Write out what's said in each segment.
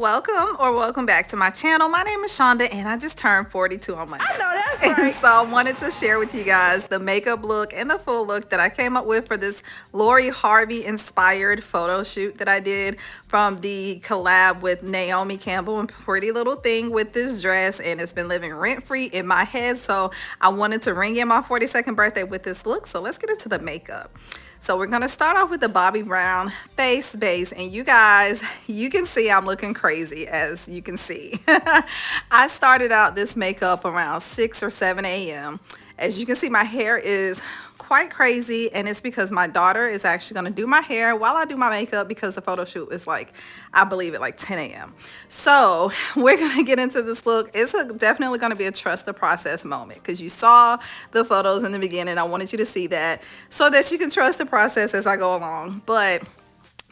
Welcome back to my channel. My name is Shonda and I just turned 42 on Monday. I know that's right. And so I wanted to share with you guys the makeup look and the full look that I came up with for this Harvey inspired photo shoot that I did from the collab with Naomi Campbell and Pretty Little Thing with this dress, and it's been living rent-free in my head, so I wanted to ring in my 42nd birthday with this look. So let's get into the makeup. So we're going to start off with the Bobbi Brown face base, and you guys, you can see I'm looking crazy, as you can see. I started out this makeup around 6 or 7 a.m. As you can see, my hair is quite crazy, and it's because my daughter is actually going to do my hair while I do my makeup, because the photo shoot is like, I believe, at like 10 a.m. So we're going to get into this look. It's definitely going to be a trust the process moment, because you saw the photos in the beginning. I wanted you to see that so that you can trust the process as I go along. But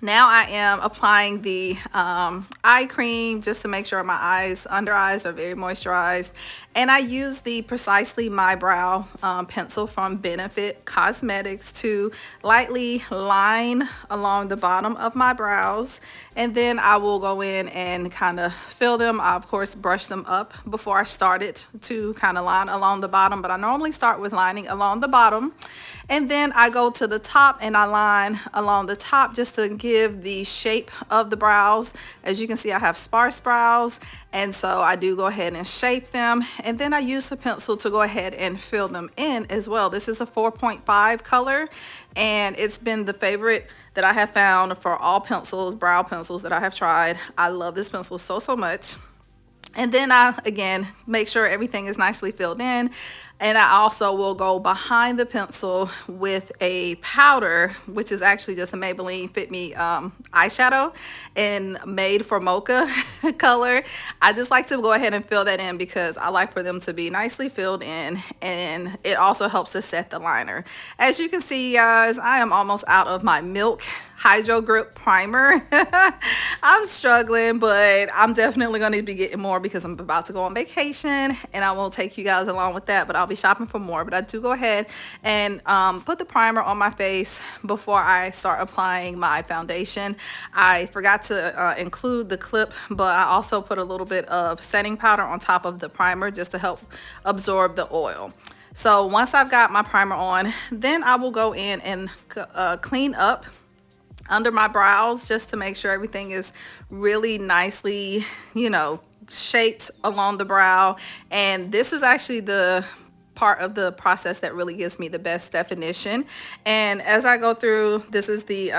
now I am applying the eye cream just to make sure my under eyes are very moisturized. And I use the Precisely My Brow pencil from Benefit Cosmetics to lightly line along the bottom of my brows. And then I will go in and kind of fill them. I, of course, brush them up before I start it to kind of line along the bottom. But I normally start with lining along the bottom. And then I go to the top and I line along the top just to give the shape of the brows. As you can see, I have sparse brows, and so I do go ahead and shape them. And then I use the pencil to go ahead and fill them in as well. This is a 4.5 color, and it's been the favorite that I have found for all pencils, brow pencils that I have tried. I love this pencil so much. And then I, again, make sure everything is nicely filled in. And I also will go behind the pencil with a powder, which is actually just a Maybelline Fit Me eyeshadow in Made for Mocha color. I just like to go ahead and fill that in because I like for them to be nicely filled in, and it also helps to set the liner. As you can see, guys, I am almost out of my Milk Hydro Grip primer. I'm struggling, but I'm definitely going to be getting more because I'm about to go on vacation, and I won't take you guys along with that, but I'll be shopping for more. But I do go ahead and put the primer on my face before I start applying my foundation. I forgot to include the clip, but I also put a little bit of setting powder on top of the primer just to help absorb the oil. So once I've got my primer on, then I will go in and clean up under my brows just to make sure everything is really nicely, you know, shaped along the brow. And this is actually the part of the process that really gives me the best definition. And as I go through, this is the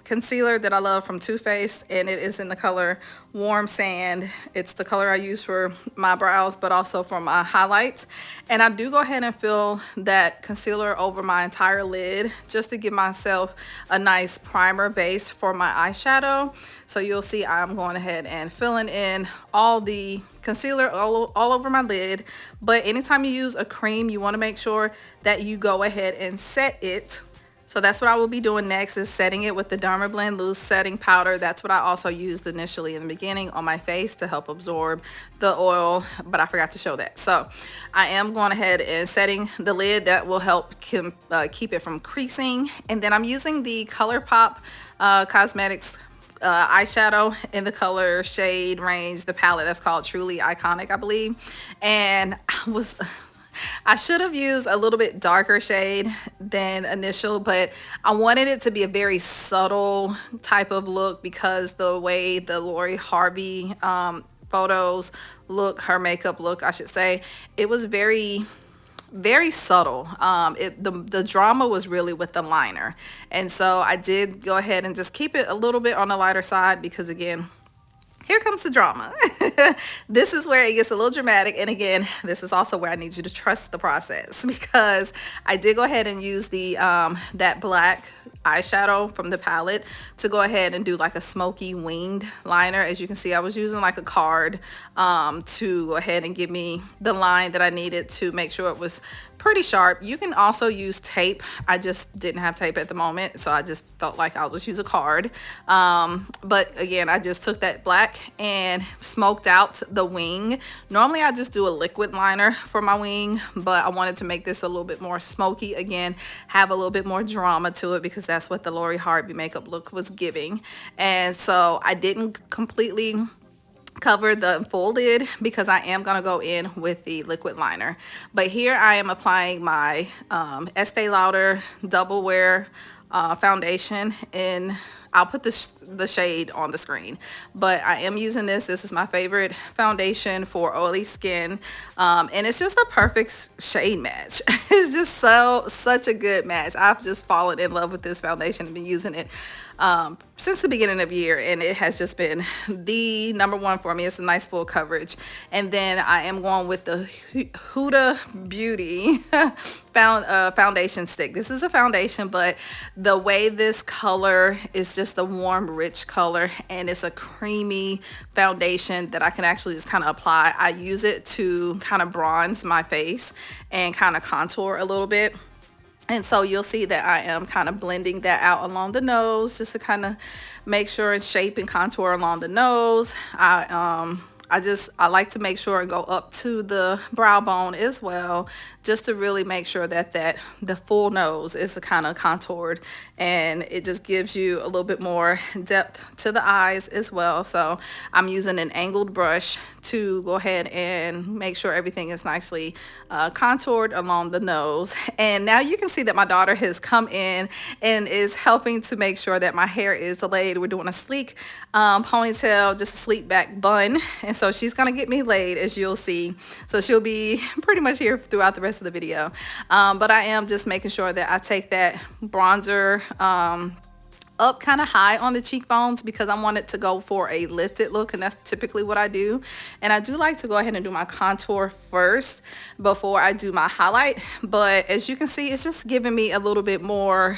concealer that I love from Too Faced, and it is in the color Warm Sand. It's the color I use for my brows, but also for my highlights. And I do go ahead and fill that concealer over my entire lid just to give myself a nice primer base for my eyeshadow. So you'll see I'm going ahead and filling in all the concealer all over my lid. But anytime you use a cream, you want to make sure that you go ahead and set it. So that's what I will be doing next, is setting it with the Dermablend Loose Setting Powder. That's what I also used initially in the beginning on my face to help absorb the oil, but I forgot to show that. So I am going ahead and setting the lid. That will help keep it from creasing. And then I'm using the ColourPop Cosmetics eyeshadow in the color shade range, the palette that's called Truly Iconic, I believe. And I should have used a little bit darker shade than initial, but I wanted it to be a very subtle type of look because the way the Harvey photos look, her makeup look, I should say, it was very subtle. The drama was really with the liner, and so I did go ahead and just keep it a little bit on the lighter side because, again, here comes the drama. This is where it gets a little dramatic. And again, this is also where I need you to trust the process, because I did go ahead and use the that black eyeshadow from the palette to go ahead and do like a smoky winged liner. As you can see, I was using like a card to go ahead and give me the line that I needed to make sure it was pretty sharp. You can also use tape. I just didn't have tape at the moment, so I just felt like I'll just use a card. But again, I just took that black and smoked out the wing. Normally I just do a liquid liner for my wing, but I wanted to make this a little bit more smoky, again, have a little bit more drama to it, because that's what the Harvey makeup look was giving. And so I didn't completely cover the full lid because I am going to go in with the liquid liner. But here I am applying my Estee Lauder Double Wear foundation in, I'll put the shade on the screen, but I am using this. This is my favorite foundation for oily skin, and it's just a perfect shade match. It's just such a good match. I've just fallen in love with this foundation and been using it since the beginning of the year, and it has just been the #1 for me. It's a nice full coverage. And then I am going with the Huda Beauty foundation stick. This is a foundation, but the way this color is just a warm, rich color, and it's a creamy foundation that I can actually just kind of apply. I use it to kind of bronze my face and kind of contour a little bit. And so you'll see that I am kind of blending that out along the nose just to kind of make sure and shape and contour along the nose. I like to make sure and go up to the brow bone as well, just to really make sure that the full nose is kind of contoured, and it just gives you a little bit more depth to the eyes as well. So I'm using an angled brush to go ahead and make sure everything is nicely contoured along the nose. And now you can see that my daughter has come in and is helping to make sure that my hair is laid. We're doing a sleek ponytail, just a sleek back bun, and so she's gonna get me laid, as you'll see. So she'll be pretty much here throughout the rest of the video, but I am just making sure that I take that bronzer up kind of high on the cheekbones because I want it to go for a lifted look, and that's typically what I do. And I do like to go ahead and do my contour first before I do my highlight, but as you can see, it's just giving me a little bit more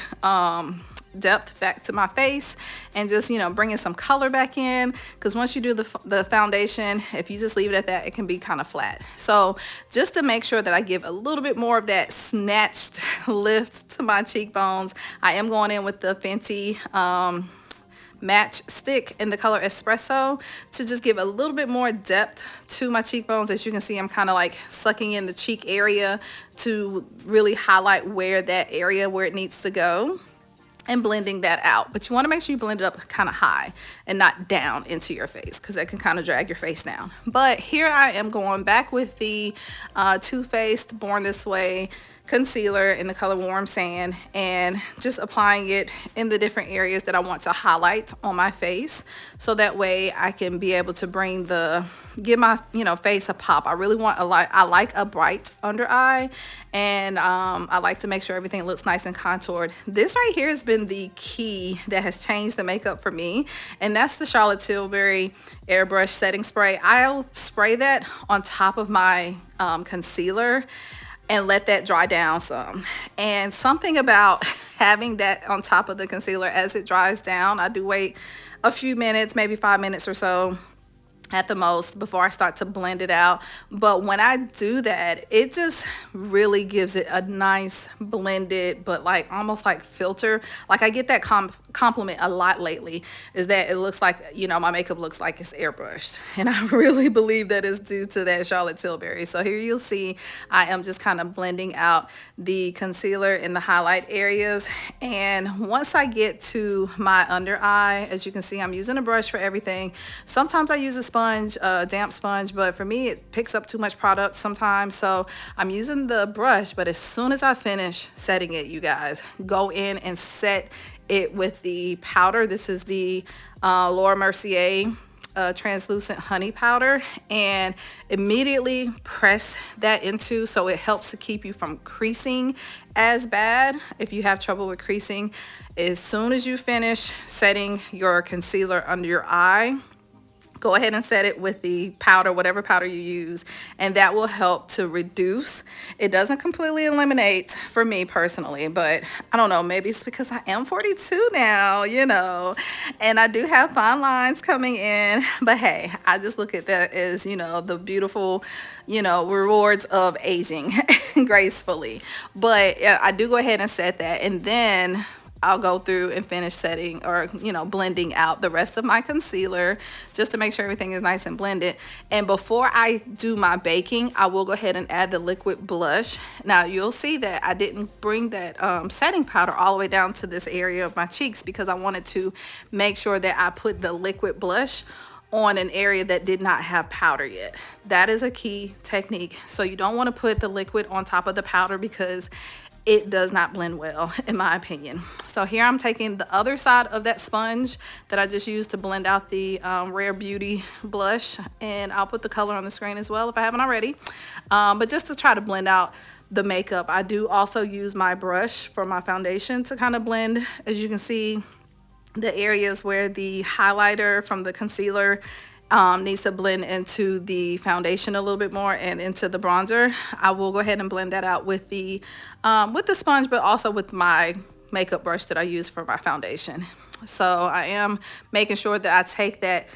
depth back to my face, and just, you know, bringing some color back in, because once you do the foundation, if you just leave it at that, it can be kind of flat. So just to make sure that I give a little bit more of that snatched lift to my cheekbones, I am going in with the Fenty match stick in the color Espresso to just give a little bit more depth to my cheekbones. As you can see, I'm kind of like sucking in the cheek area to really highlight where that area where it needs to go, and blending that out. But you want to make sure you blend it up kind of high and not down into your face, because that can kind of drag your face down. But here I am going back with the Too Faced Born This Way concealer in the color Warm Sand, and just applying it in the different areas that I want to highlight on my face, so that way I can be able to give my, you know, face a pop. I really want I like a bright under eye, and I like to make sure everything looks nice and contoured. This right here has been the key that has changed the makeup for me, and that's the Charlotte Tilbury Airbrush Setting Spray. I'll spray that on top of my concealer and let that dry down some. And something about having that on top of the concealer as it dries down, I do wait a few minutes, maybe 5 minutes or so at the most, before I start to blend it out. But when I do that, it just really gives it a nice blended, but like almost like filter. Like I get that compliment a lot lately, is that it looks like, you know, my makeup looks like it's airbrushed. And I really believe that is due to that Charlotte Tilbury. So here you'll see I am just kind of blending out the concealer in the highlight areas. And once I get to my under eye, as you can see, I'm using a brush for everything. Sometimes I use a sponge, damp sponge, but for me it picks up too much product sometimes, so I'm using the brush. But as soon as I finish setting it, you guys, go in and set it with the powder. This is the Laura Mercier translucent honey powder, and immediately press that into, so it helps to keep you from creasing as bad if you have trouble with creasing. As soon as you finish setting your concealer under your eye, go ahead and set it with the powder, whatever powder you use, and that will help to reduce. It doesn't completely eliminate for me personally, but I don't know, maybe it's because I am 42 now, you know, and I do have fine lines coming in. But hey, I just look at that as, you know, the beautiful, you know, rewards of aging gracefully. But I do go ahead and set that, and then I'll go through and finish setting, or, you know, blending out the rest of my concealer, just to make sure everything is nice and blended. And before I do my baking, I will go ahead and add the liquid blush. Now you'll see that I didn't bring that setting powder all the way down to this area of my cheeks, because I wanted to make sure that I put the liquid blush on an area that did not have powder yet. That is a key technique. So you don't want to put the liquid on top of the powder because it does not blend well, in my opinion. So here I'm taking the other side of that sponge that I just used to blend out the Rare Beauty blush, and I'll put the color on the screen as well if I haven't already. But just to try to blend out the makeup, I do also use my brush for my foundation to kind of blend, as you can see, the areas where the highlighter from the concealer needs to blend into the foundation a little bit more and into the bronzer. I will go ahead and blend that out with the sponge, but also with my makeup brush that I use for my foundation. So I am making sure that I take that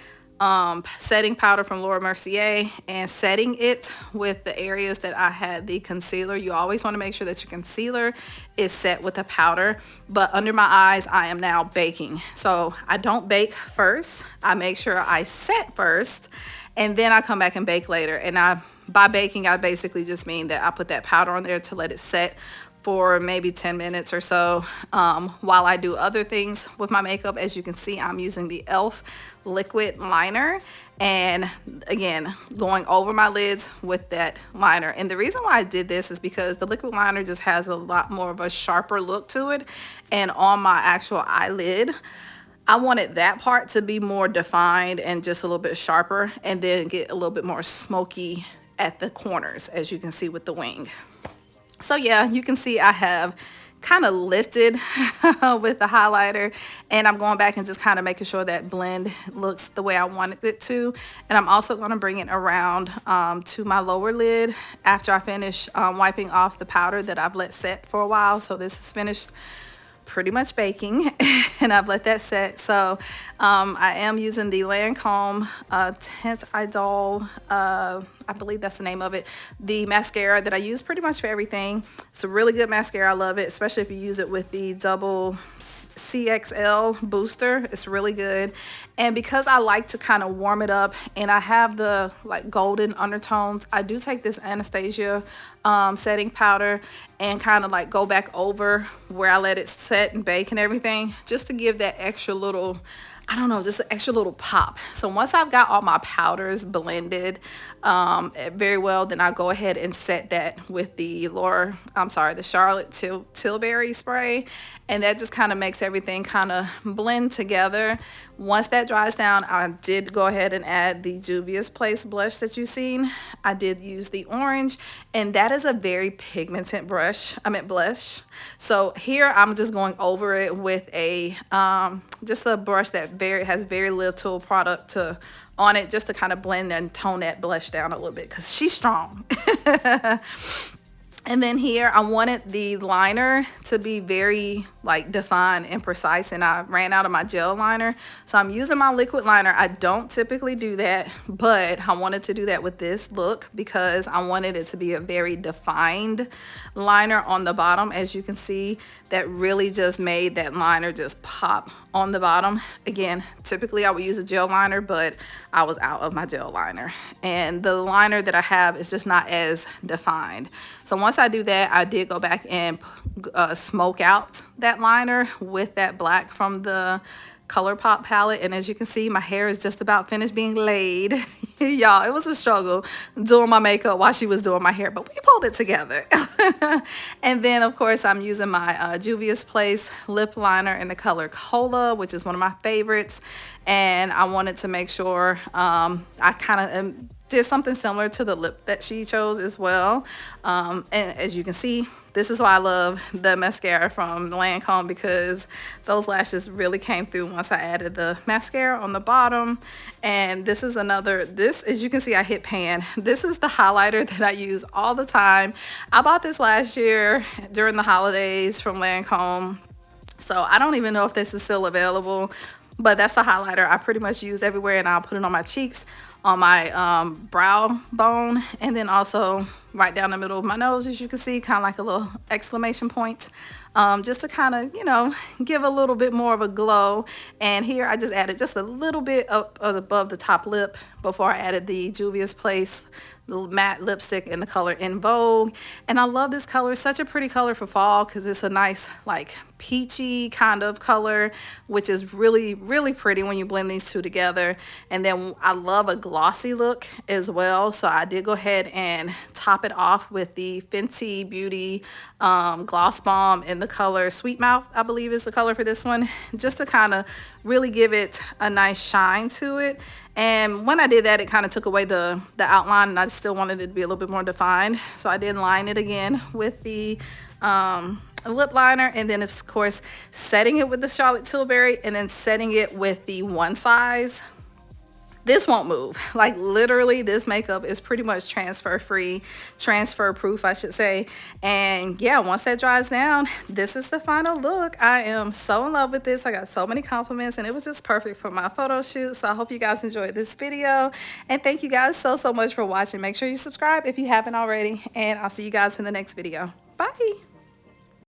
setting powder from Laura Mercier and setting it with the areas that I had the concealer. You always want to make sure that your concealer is set with a powder, but under my eyes I am now baking. So I don't bake first. I make sure I set first and then I come back and bake later. And by baking, I basically just mean that I put that powder on there to let it set for maybe 10 minutes or so while I do other things with my makeup. As you can see, I'm using the e.l.f. liquid liner, and again, going over my lids with that liner. And the reason why I did this is because the liquid liner just has a lot more of a sharper look to it, and on my actual eyelid I wanted that part to be more defined and just a little bit sharper, and then get a little bit more smoky at the corners, as you can see with the wing. So yeah, you can see I have kind of lifted with the highlighter, and I'm going back and just kind of making sure that blend looks the way I wanted it to. And I'm also going to bring it around to my lower lid after I finish wiping off the powder that I've let set for a while. So this is finished pretty much baking and I've let that set. So I am using the Lancome Teint Idole, I believe that's the name of it, the mascara that I use pretty much for everything. It's a really good mascara. I love it, especially if you use it with the double CXL booster. It's really good. And because I like to kind of warm it up and I have the like golden undertones, I do take this Anastasia setting powder and kind of like go back over where I let it set and bake and everything, just to give that extra little, I don't know, just an extra little pop. So once I've got all my powders blended very well, then I go ahead and set that with the the Charlotte Tilbury spray, and that just kind of makes everything kind of blend together. Once that dries down, I did go ahead and add the Juvia's Place blush that you've seen. I did use the orange, and that is a very pigmented blush. So here I'm just going over it with a just a brush that has very little product on it, just to kind of blend and tone that blush down a little bit because she's strong. And then here I wanted the liner to be very like defined and precise, and I ran out of my gel liner, so I'm using my liquid liner. I don't typically do that, but I wanted to do that with this look because I wanted it to be a very defined liner on the bottom. As you can see, that really just made that liner just pop on the bottom. Again, typically I would use a gel liner, but I was out of my gel liner, and the liner that I have is just not as defined. So once I do that, I did go back and smoke out that liner with that black from the ColourPop palette, and as you can see, my hair is just about finished being laid. Y'all, it was a struggle doing my makeup while she was doing my hair, but we pulled it together. And then of course I'm using my Juvia's Place lip liner in the color Cola, which is one of my favorites, and I wanted to make sure I kind of did something similar to the lip that she chose as well. And as you can see, this is why I love the mascara from Lancome, because those lashes really came through once I added the mascara on the bottom. And this is as you can see, I hit pan. This is the highlighter that I use all the time. I bought this last year during the holidays from Lancome, so I don't even know if this is still available, but that's the highlighter I pretty much use everywhere, and I'll put it on my cheeks, on my brow bone, and then also right down the middle of my nose, as you can see, kind of like a little exclamation point. just to kind of, you know, give a little bit more of a glow. And here I just added just a little bit up above the top lip before I added the Juvia's Place matte lipstick in the color In Vogue. And I love this color. It's such a pretty color for fall because it's a nice like peachy kind of color, which is really, really pretty when you blend these two together. And then I love a glossy look as well, so I did go ahead and top it off with the Fenty Beauty Gloss Bomb in the color Sweet Mouth, I believe is the color for this one, just to kind of really give it a nice shine to it. And when I did that, it kind of took away the outline, and I still wanted it to be a little bit more defined. So I did line it again with the lip liner, and then of course setting it with the Charlotte Tilbury, and then setting it with the One Size. This won't move. Like literally, this makeup is pretty much transfer free, transfer proof, I should say. And yeah, once that dries down, this is the final look. I am so in love with this. I got so many compliments, and it was just perfect for my photo shoot. So I hope you guys enjoyed this video, and thank you guys so much for watching. Make sure you subscribe if you haven't already, and I'll see you guys in the next video. Bye.